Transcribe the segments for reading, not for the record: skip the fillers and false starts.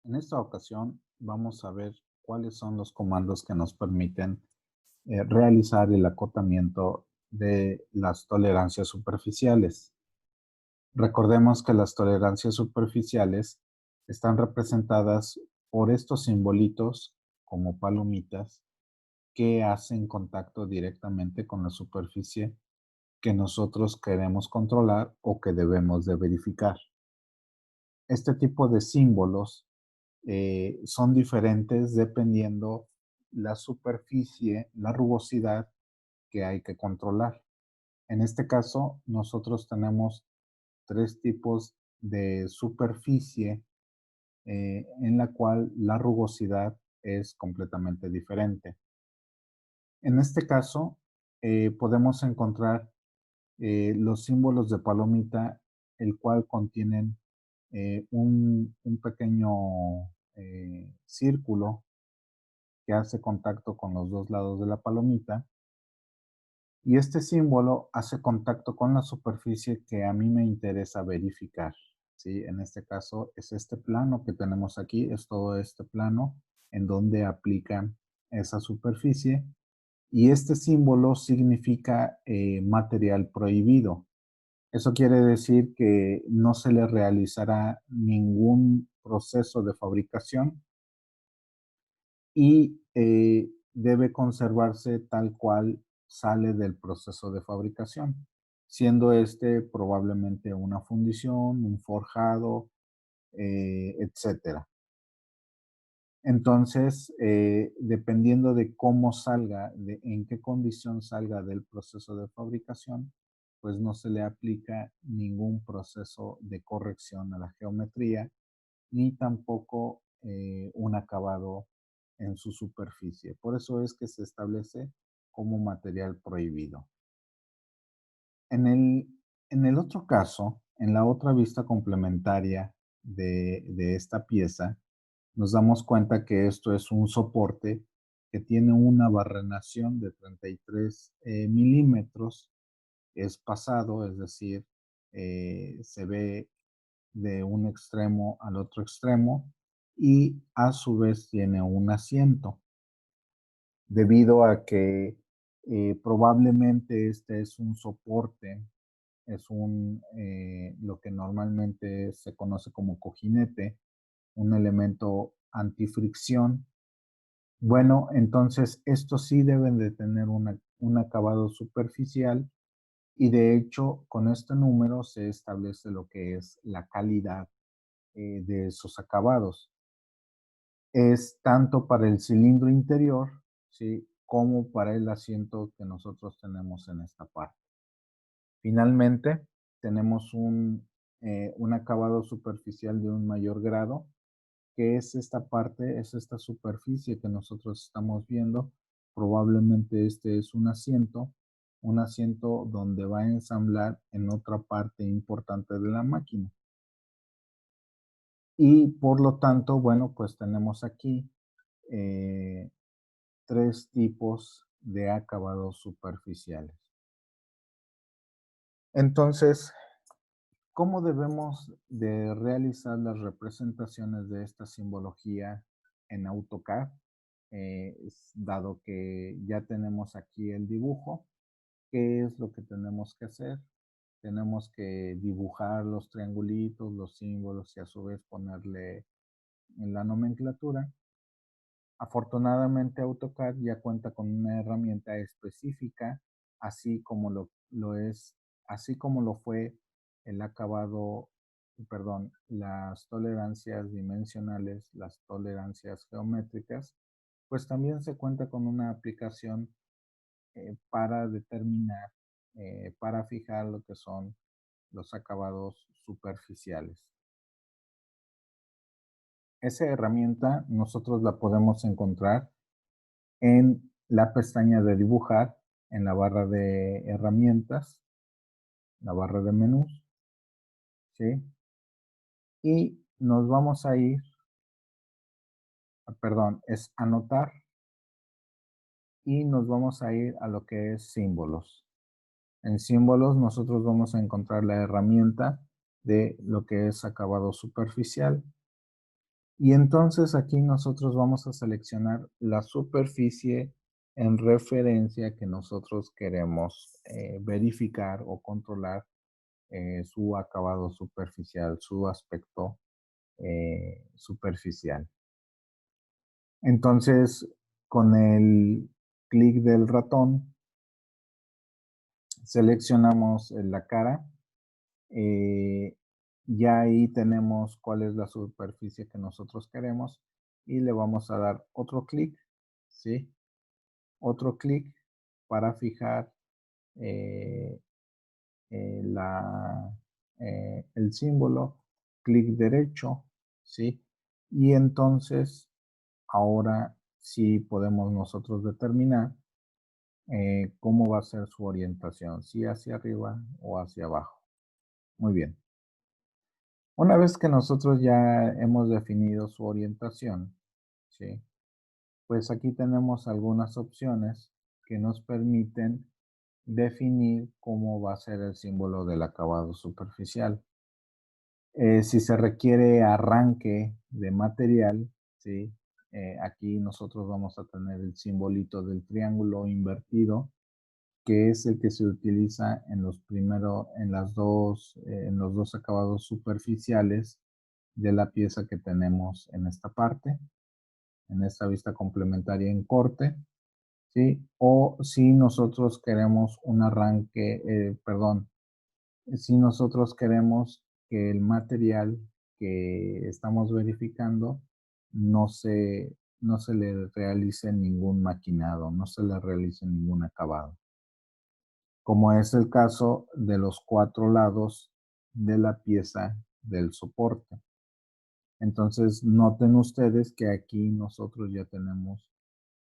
En esta ocasión vamos a ver cuáles son los comandos que nos permiten realizar el acotamiento de las tolerancias superficiales. Recordemos que las tolerancias superficiales están representadas por estos simbolitos como palomitas que hacen contacto directamente con la superficie que nosotros queremos controlar o que debemos de verificar. Este tipo de símbolos son diferentes dependiendo la superficie, la rugosidad que hay que controlar. En este caso, nosotros tenemos tres tipos de superficie en la cual la rugosidad es completamente diferente. En este caso, podemos encontrar los símbolos de palomita, el cual contienen un pequeño círculo que hace contacto con los dos lados de la palomita y este símbolo hace contacto con la superficie que a mí me interesa verificar. ¿Sí? En este caso es este plano que tenemos aquí, es todo este plano en donde aplica esa superficie y este símbolo significa material prohibido. Eso quiere decir que no se le realizará ningún proceso de fabricación y debe conservarse tal cual sale del proceso de fabricación, siendo este probablemente una fundición, un forjado, etcétera. Entonces, dependiendo de cómo salga, de en qué condición salga del proceso de fabricación, pues no se le aplica ningún proceso de corrección a la geometría, ni tampoco un acabado en su superficie. Por eso es que se establece como material prohibido. En el, en el otro caso, en la otra vista complementaria de esta pieza, nos damos cuenta que esto es un soporte que tiene una barrenación de 33 milímetros, es pasado, es decir, se ve de un extremo al otro extremo y a su vez tiene un asiento, debido a que probablemente este es un soporte, es lo que normalmente se conoce como cojinete, un elemento antifricción. Bueno, entonces estos sí deben de tener un acabado superficial y de hecho con este número se establece lo que es la calidad de esos acabados. Es tanto para el cilindro interior, ¿sí? Como para el asiento que nosotros tenemos en esta parte. Finalmente, tenemos un acabado superficial de un mayor grado, que es esta parte, es esta superficie que nosotros estamos viendo. Probablemente este es un asiento donde va a ensamblar en otra parte importante de la máquina. Y por lo tanto, bueno, pues tenemos aquí eh, tres tipos de acabados superficiales. Entonces, ¿cómo debemos de realizar las representaciones de esta simbología en AutoCAD? Dado que ya tenemos aquí el dibujo, ¿qué es lo que tenemos que hacer? Tenemos que dibujar los triangulitos, los símbolos y a su vez ponerle en la nomenclatura. Afortunadamente AutoCAD ya cuenta con una herramienta específica, así como así como lo fue el acabado, perdón, las tolerancias dimensionales, las tolerancias geométricas, pues también se cuenta con una aplicación para determinar, para fijar lo que son los acabados superficiales. Esa herramienta nosotros la podemos encontrar en la pestaña de dibujar, en la barra de herramientas, la barra de menús, ¿sí? Y nos vamos a ir, perdón, es anotar y nos vamos a ir a lo que es símbolos. En símbolos nosotros vamos a encontrar la herramienta de lo que es acabado superficial Y entonces aquí nosotros vamos a seleccionar la superficie en referencia que nosotros queremos verificar o controlar su acabado superficial, su aspecto superficial. Entonces, con el clic del ratón, seleccionamos la cara. eh, ya ahí tenemos cuál es la superficie que nosotros queremos y le vamos a dar otro clic, ¿sí? Otro clic para fijar eh, el símbolo, clic derecho, ¿sí? Y entonces, ahora sí podemos nosotros determinar cómo va a ser su orientación, si hacia arriba o hacia abajo. Muy bien. Una vez que nosotros ya hemos definido su orientación, ¿sí? Pues aquí tenemos algunas opciones que nos permiten definir cómo va a ser el símbolo del acabado superficial. Si se requiere arranque de material, ¿sí? Aquí nosotros vamos a tener el simbolito del triángulo invertido, que es el que se utiliza en en los dos acabados superficiales de la pieza que tenemos en esta parte, en esta vista complementaria en corte, ¿sí? O si nosotros queremos un arranque, perdón, si nosotros queremos que el material que estamos verificando no se, no se le realice ningún maquinado, no se le realice ningún acabado, como es el caso de los 4 lados de la pieza del soporte. Entonces, noten ustedes que aquí nosotros ya tenemos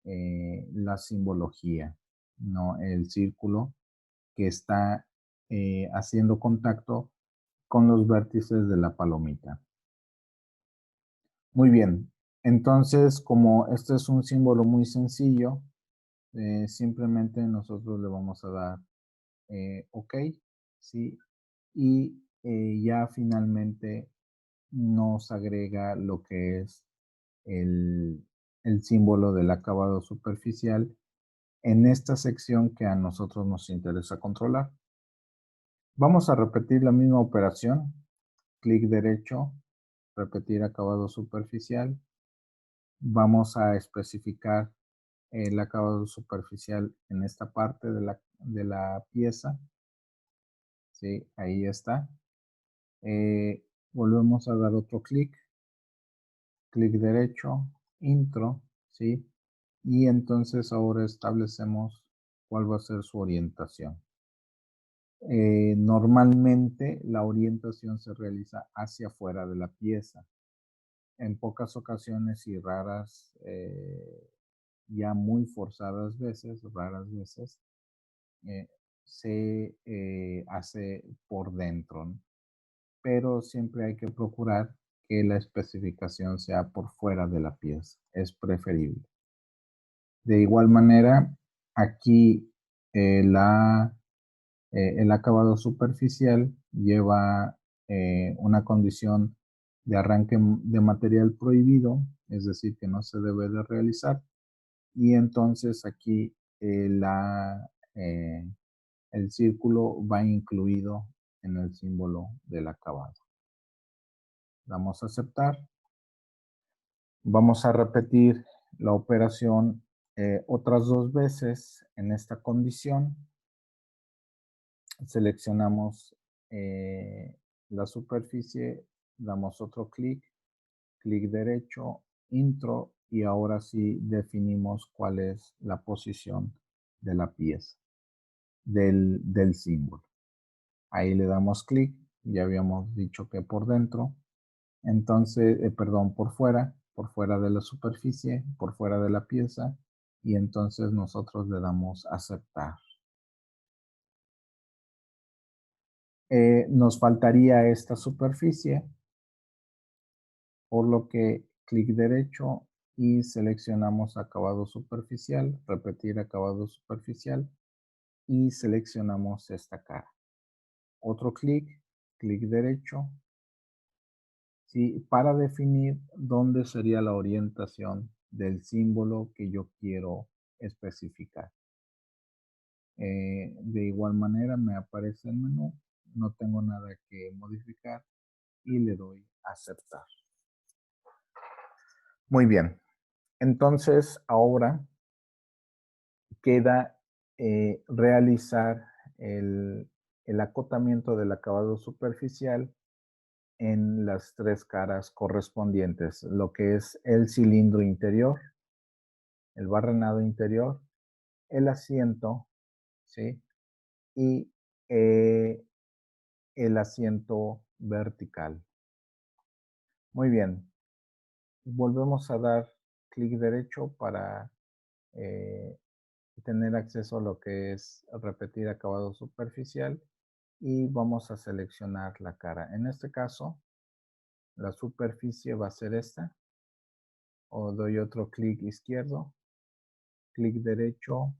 la simbología, ¿no? El círculo que está haciendo contacto con los vértices de la palomita. Muy bien, entonces como este es un símbolo muy sencillo, simplemente nosotros le vamos a dar OK, ¿sí? Y ya finalmente nos agrega lo que es el, el símbolo del acabado superficial en esta sección que a nosotros nos interesa controlar. Vamos a repetir la misma operación. Clic derecho, repetir acabado superficial. Vamos a especificar el acabado superficial en esta parte de la pieza. ¿Sí? Ahí está. Volvemos a dar otro clic. Clic derecho, intro, ¿sí? Y entonces ahora establecemos cuál va a ser su orientación. Normalmente la orientación se realiza hacia afuera de la pieza. En pocas ocasiones y raras, ya muy forzadas veces, raras veces, eh, se hace por dentro, ¿no? Pero siempre hay que procurar que la especificación sea por fuera de la pieza, es preferible. De igual manera, aquí el acabado superficial lleva una condición de arranque de material prohibido, es decir, que no se debe de realizar. Y entonces aquí eh, el círculo va incluido en el símbolo del acabado. Damos a aceptar. Vamos a repetir la operación otras 2 veces en esta condición. Seleccionamos la superficie, damos otro clic, clic derecho, intro y ahora sí definimos cuál es la posición de la pieza, del símbolo. Ahí le damos clic, ya habíamos dicho que por dentro, entonces, perdón, por fuera de la superficie, por fuera de la pieza y entonces nosotros le damos aceptar. Nos faltaría esta superficie, por lo que clic derecho y seleccionamos acabado superficial, repetir acabado superficial y seleccionamos esta cara. Otro clic, clic derecho, ¿sí? Para definir dónde sería la orientación del símbolo que yo quiero especificar. De igual manera me aparece el menú, no tengo nada que modificar y le doy a aceptar. Muy bien, entonces ahora queda realizar el acotamiento del acabado superficial en las tres caras correspondientes, lo que es el cilindro interior, el barrenado interior, el asiento, ¿sí? Y el asiento vertical. Muy bien, volvemos a dar clic derecho para eh, tener acceso a lo que es repetir acabado superficial y vamos a seleccionar la cara. En este caso, la superficie va a ser esta, o doy otro clic izquierdo, clic derecho,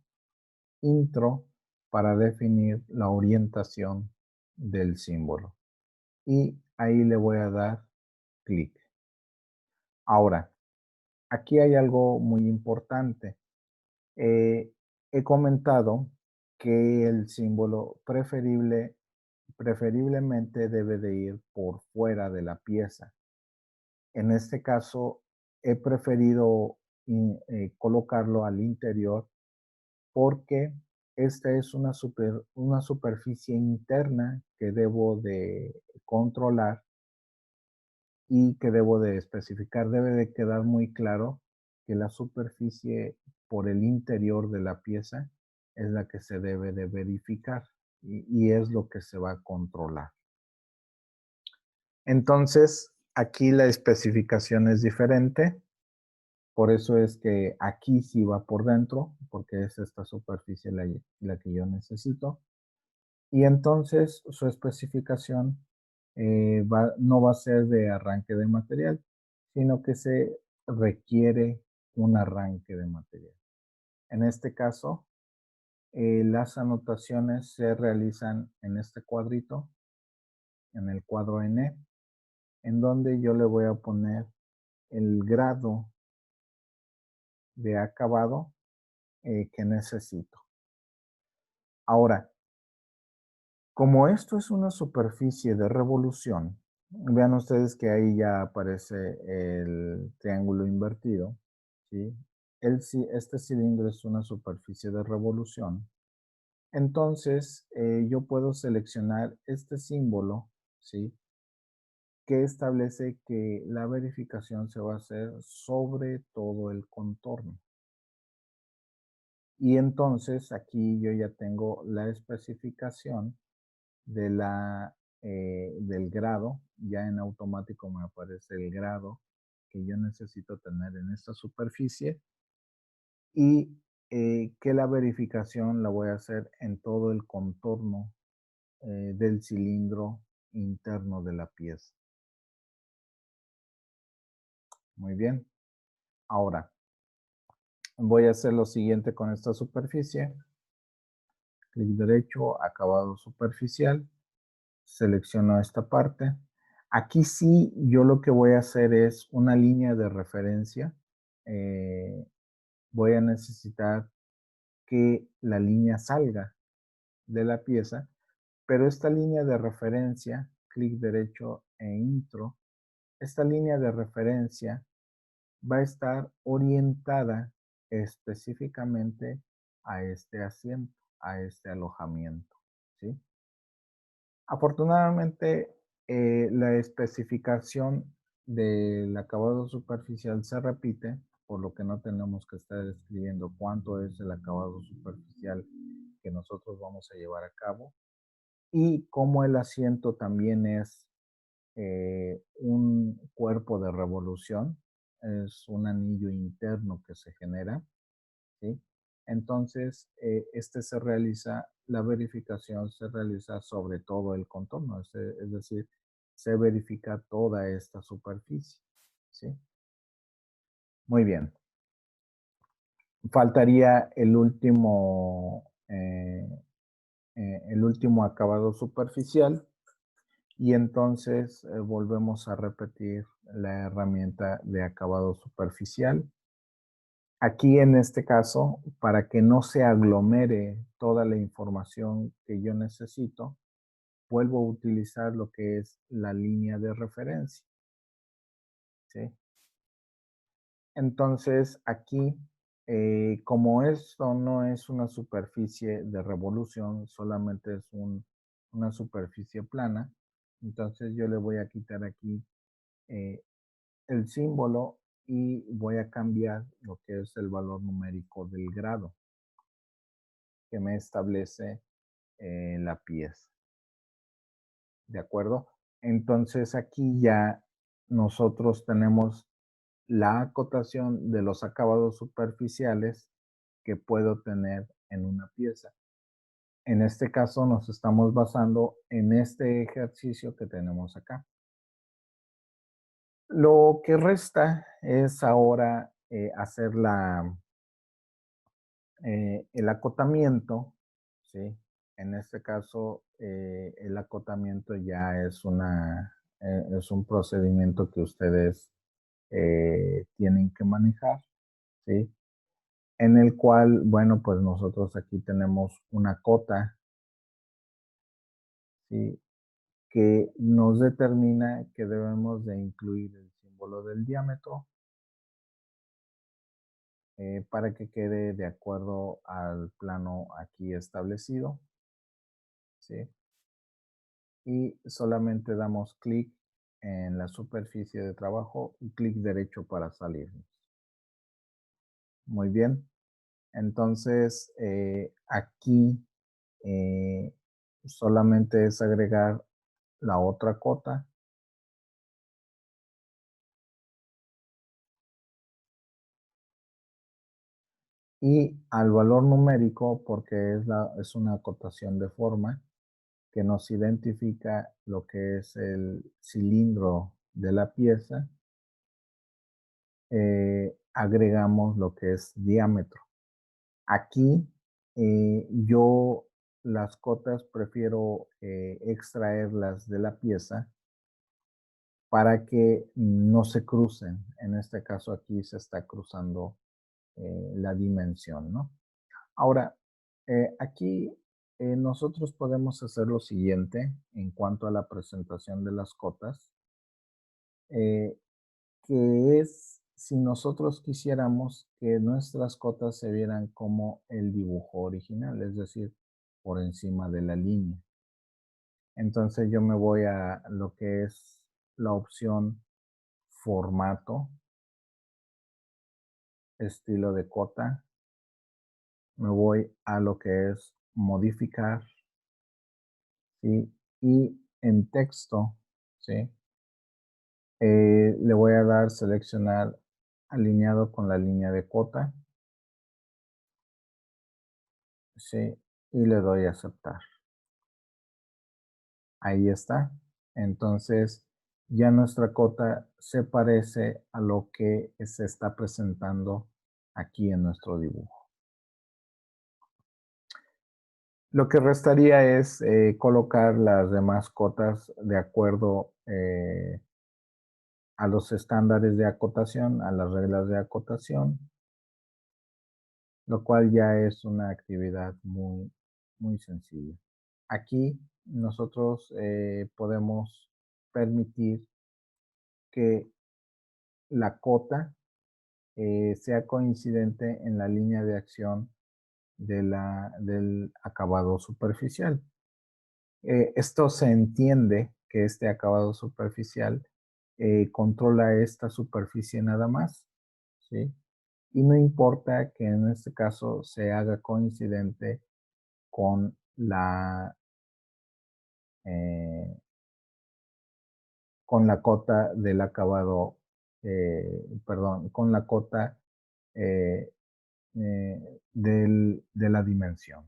intro, para definir la orientación del símbolo. Y ahí le voy a dar clic. Ahora, aquí hay algo muy importante. Eh, He comentado que el símbolo preferiblemente debe de ir por fuera de la pieza. En este caso, he preferido colocarlo al interior porque esta es una superficie interna que debo de controlar y que debo de especificar. Debe de quedar muy claro que la superficie por el interior de la pieza es la que se debe de verificar y es lo que se va a controlar. Entonces, aquí la especificación es diferente. Por eso es que aquí sí va por dentro, porque es esta superficie la que yo necesito. Y entonces su especificación no va a ser de arranque de material, sino que se requiere un arranque de material. En este caso, las anotaciones se realizan en este cuadrito, en el cuadro N, en donde yo le voy a poner el grado de acabado que necesito. Ahora, como esto es una superficie de revolución, vean ustedes que ahí ya aparece el triángulo invertido, ¿sí? Este cilindro es una superficie de revolución. Entonces, yo puedo seleccionar este símbolo, ¿sí? Que establece que la verificación se va a hacer sobre todo el contorno. Y entonces aquí yo ya tengo la especificación de del grado, ya en automático me aparece el grado que yo necesito tener en esta superficie y que la verificación la voy a hacer en todo el contorno del cilindro interno de la pieza. Muy bien. Ahora, voy a hacer lo siguiente con esta superficie. Clic derecho, acabado superficial. Selecciono esta parte. Aquí sí, yo lo que voy a hacer es una línea de referencia. Eh, Voy a necesitar que la línea salga de la pieza, pero esta línea de referencia, clic derecho e intro, esta línea de referencia va a estar orientada específicamente a este asiento, a este alojamiento, ¿sí? Afortunadamente, la especificación del acabado superficial se repite, por lo que no tenemos que estar escribiendo cuánto es el acabado superficial que nosotros vamos a llevar a cabo. Y como el asiento también es un cuerpo de revolución, es un anillo interno que se genera, ¿sí? Entonces, la verificación se realiza sobre todo el contorno, es decir, se verifica toda esta superficie, ¿sí? Muy bien. Faltaría el último acabado superficial y entonces volvemos a repetir la herramienta de acabado superficial. Aquí en este caso, para que no se aglomere toda la información que yo necesito, vuelvo a utilizar lo que es la línea de referencia, ¿sí? Entonces, aquí, como esto no es una superficie de revolución, solamente es una superficie plana, entonces yo le voy a quitar aquí eh, el símbolo y voy a cambiar lo que es el valor numérico del grado que me establece la pieza. ¿De acuerdo? Entonces aquí ya nosotros tenemos la acotación de los acabados superficiales que puedo tener en una pieza. En este caso nos estamos basando en este ejercicio que tenemos acá. Lo que resta es ahora hacer el acotamiento, ¿sí? En este caso, el acotamiento ya es un procedimiento que ustedes tienen que manejar, ¿sí? En el cual, bueno, pues nosotros aquí tenemos una cota, ¿sí? Que nos determina que debemos de incluir el símbolo del diámetro para que quede de acuerdo al plano aquí establecido, ¿sí? Y solamente damos clic en la superficie de trabajo y clic derecho para salirnos. Muy bien. Entonces, aquí eh, solamente es agregar la otra cota y al valor numérico, porque es una acotación de forma que nos identifica lo que es el cilindro de la pieza, agregamos lo que es diámetro. Aquí yo las cotas prefiero extraerlas de la pieza para que no se crucen. En este caso aquí se está cruzando la dimensión, ¿no? Ahora, aquí nosotros podemos hacer lo siguiente en cuanto a la presentación de las cotas, eh, que es si nosotros quisiéramos que nuestras cotas se vieran como el dibujo original, es decir, por encima de la línea. Entonces yo me voy a lo que es la opción formato, estilo de cota, me voy a lo que es modificar, ¿sí? Y en texto, ¿sí? Le voy a dar seleccionar alineado con la línea de cota, ¿sí? Y le doy a aceptar. Ahí está. Entonces, ya nuestra cota se parece a lo que se está presentando aquí en nuestro dibujo. Lo que restaría es colocar las demás cotas de acuerdo a los estándares de acotación, a las reglas de acotación, lo cual ya es una actividad muy sencilla. Aquí nosotros podemos permitir que la cota sea coincidente en la línea de acción del acabado superficial. Esto se entiende que este acabado superficial controla esta superficie nada más, ¿sí? Y no importa que en este caso se haga coincidente con eh, con la cota del acabado, perdón, con la cota de la dimensión.